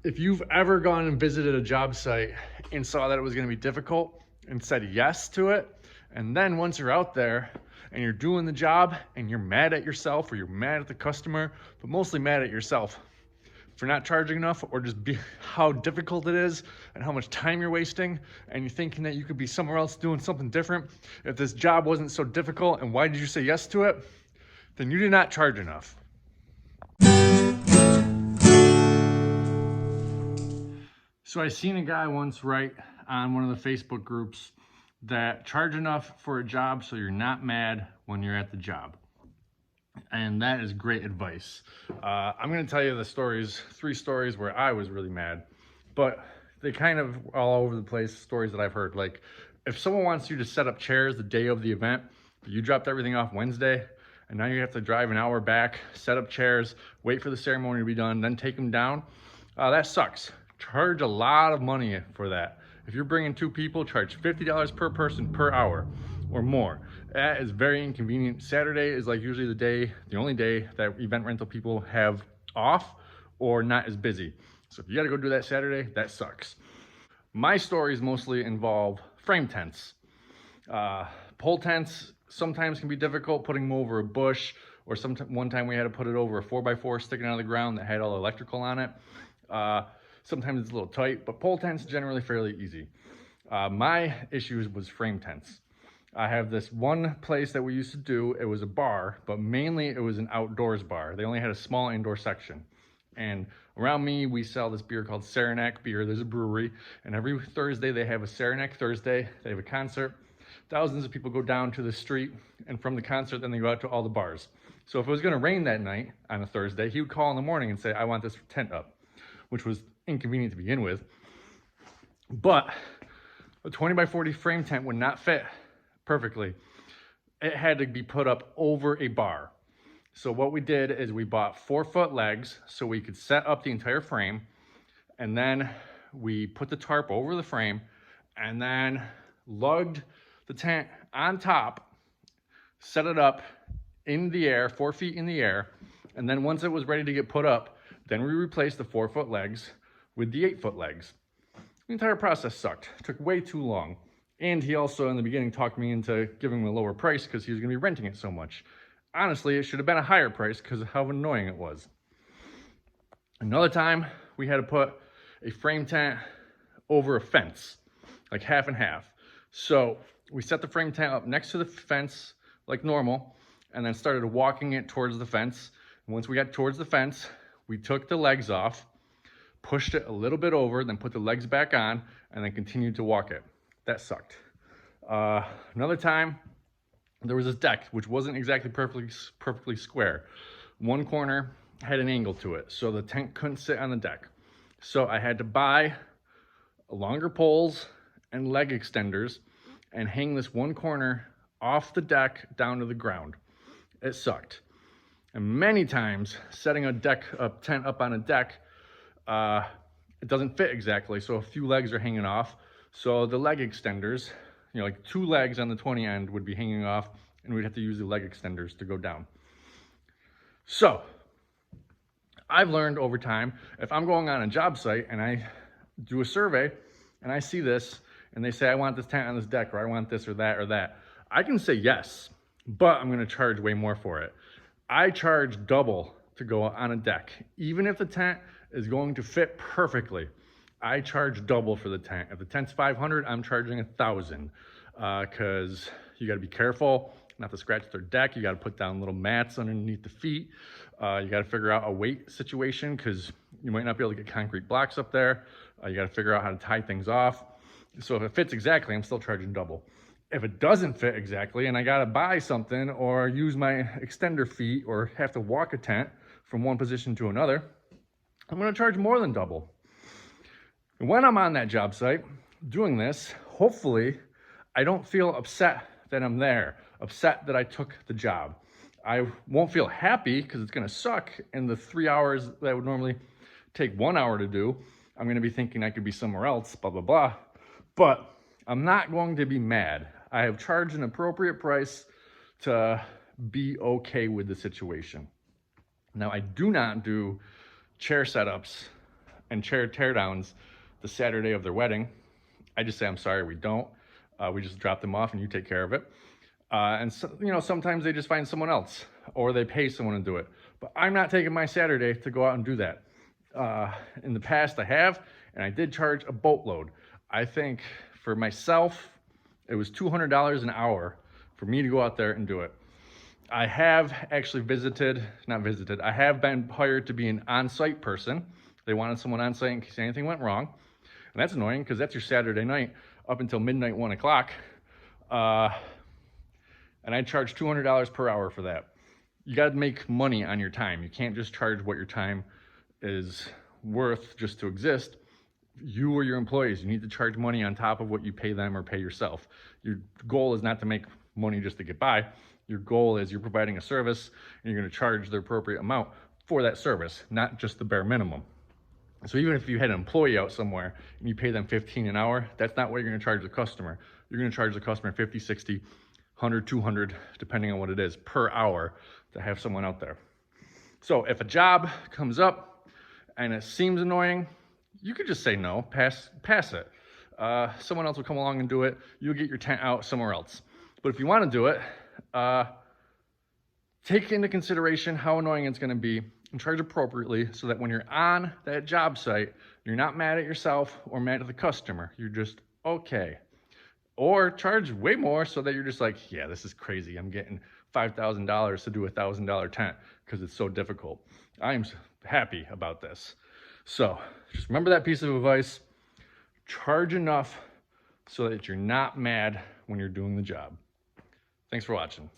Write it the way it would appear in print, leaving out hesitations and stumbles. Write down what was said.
If you've ever gone and visited a job site and saw that it was going to be difficult and said yes to it, and then once you're out there and you're doing the job and you're mad at yourself or you're mad at the customer, but mostly mad at yourself for not charging enough or just how difficult it is and how much time you're wasting, and you're thinking that you could be somewhere else doing something different. If this job wasn't so difficult and why did you say yes to it, then you did not charge enough. So I seen a guy once write on one of the Facebook groups that charge enough for a job so you're not mad when you're at the job. And that is great advice. I'm going to tell you the stories, 3 stories where I was really mad, but they kind of all over the place, stories that I've heard. Like if someone wants you to set up chairs the day of the event, but you dropped everything off Wednesday, and now you have to drive an hour back, set up chairs, wait for the ceremony to be done, then take them down, that sucks. Charge a lot of money for that. If you're bringing 2 people, charge $50 per person per hour or more. That is very inconvenient. Saturday is like usually the only day that event rental people have off or not as busy. So if you gotta go do that Saturday, that sucks. My stories mostly involve frame tents. Pole tents sometimes can be difficult, putting them over a bush, or one time we had to put it over a 4x4 sticking out of the ground that had all the electrical on it. Sometimes it's a little tight, but pole tents generally fairly easy. My issues was frame tents. I have this one place that we used to do, it was a bar, but mainly it was an outdoors bar. They only had a small indoor section. And around me, we sell this beer called Saranac beer. There's a brewery, and every Thursday they have a Saranac Thursday. They have a concert. Thousands of people go down to the street, and from the concert, then they go out to all the bars. So if it was gonna rain that night on a Thursday, he would call in the morning and say, I want this tent up, which was inconvenient to begin with. But a 20x40 frame tent would not fit perfectly. It had to be put up over a bar. So what we did is we bought 4-foot legs so we could set up the entire frame, and then we put the tarp over the frame and then lugged the tent on top, set it up in the air, 4 feet in the air, and then once it was ready to get put up, then we replaced the 4-foot legs with the 8-foot legs. The entire process sucked. It took way too long. And he also, in the beginning, talked me into giving him a lower price because he was going to be renting it so much. Honestly, it should have been a higher price because of how annoying it was. Another time, we had to put a frame tent over a fence, like half and half. So we set the frame tent up next to the fence like normal, and then started walking it towards the fence. And once we got towards the fence, we took the legs off, pushed it a little bit over, then put the legs back on, and then continued to walk it. That sucked. Another time, there was this deck, which wasn't exactly perfectly square. One corner had an angle to it, so the tent couldn't sit on the deck. So I had to buy longer poles and leg extenders and hang this one corner off the deck down to the ground. It sucked. And many times, setting a tent up on a deck, it doesn't fit exactly, so a few legs are hanging off. So the leg extenders, like 2 legs on the 20 end would be hanging off, and we'd have to use the leg extenders to go down. So I've learned over time, if I'm going on a job site and I do a survey and I see this and they say, I want this tent on this deck, or I want this or that, I can say yes, but I'm gonna charge way more for it. I charge double to go on a deck. Even if the tent is going to fit perfectly, I charge double for the tent. If the tent's $500, I'm charging $1,000 because you gotta be careful not to scratch their deck. You gotta put down little mats underneath the feet. You gotta figure out a weight situation because you might not be able to get concrete blocks up there. You gotta figure out how to tie things off. So if it fits exactly, I'm still charging double. If it doesn't fit exactly and I gotta buy something or use my extender feet or have to walk a tent from one position to another, I'm gonna charge more than double. And when I'm on that job site doing this, hopefully I don't feel upset that I'm there, upset that I took the job. I won't feel happy because it's gonna suck, and the 3 hours that would normally take 1 hour to do, I'm gonna be thinking I could be somewhere else, blah, blah, blah. But I'm not going to be mad. I have charged an appropriate price to be okay with the situation. Now, I do not do chair setups and chair teardowns the Saturday of their wedding, I just say, I'm sorry, we don't. We just drop them off and you take care of it. And so, you know, sometimes they just find someone else or they pay someone to do it. But I'm not taking my Saturday to go out and do that. In the past I have, and I did charge a boatload. I think for myself, it was $200 an hour for me to go out there and do it. I have actually I have been hired to be an on-site person. They wanted someone on site in case anything went wrong. And that's annoying because that's your Saturday night up until midnight, 1 o'clock. And I charge $200 per hour for that. You got to make money on your time. You can't just charge what your time is worth just to exist. You or your employees, you need to charge money on top of what you pay them or pay yourself. Your goal is not to make money just to get by. Your goal is you're providing a service and you're going to charge the appropriate amount for that service, not just the bare minimum. So even if you had an employee out somewhere and you pay them $15 an hour, that's not what you're going to charge the customer. You're going to charge the customer 50, 60, 100, 200, depending on what it is, per hour to have someone out there. So if a job comes up and it seems annoying, you could just say no, pass it. Someone else will come along and do it. You'll get your tent out somewhere else. But if you want to do it, take into consideration how annoying it's going to be and charge appropriately so that when you're on that job site, you're not mad at yourself or mad at the customer. You're just okay. Or charge way more so that you're just like, yeah, this is crazy. I'm getting $5,000 to do a $1,000 tent because it's so difficult. I'm happy about this. So just remember that piece of advice. Charge enough so that you're not mad when you're doing the job. Thanks for watching.